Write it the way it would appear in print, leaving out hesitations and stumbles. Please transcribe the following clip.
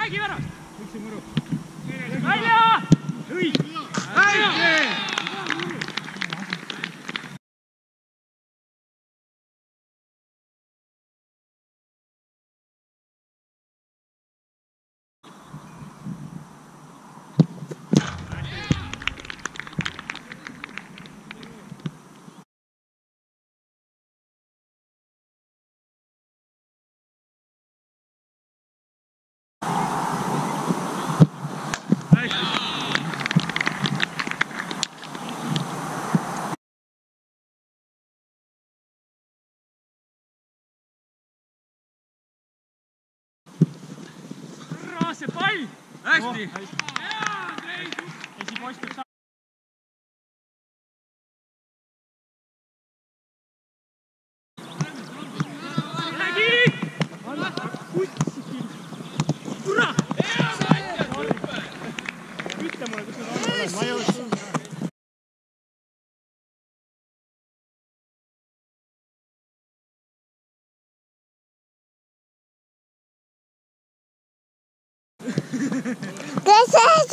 räägi ära! Üks on mõru. Välja! Õig! See pall! Hästi! Esipost peab saama. Lägi! Ura! Ütle mulle, kus need on. Ma ei ole suunud. This is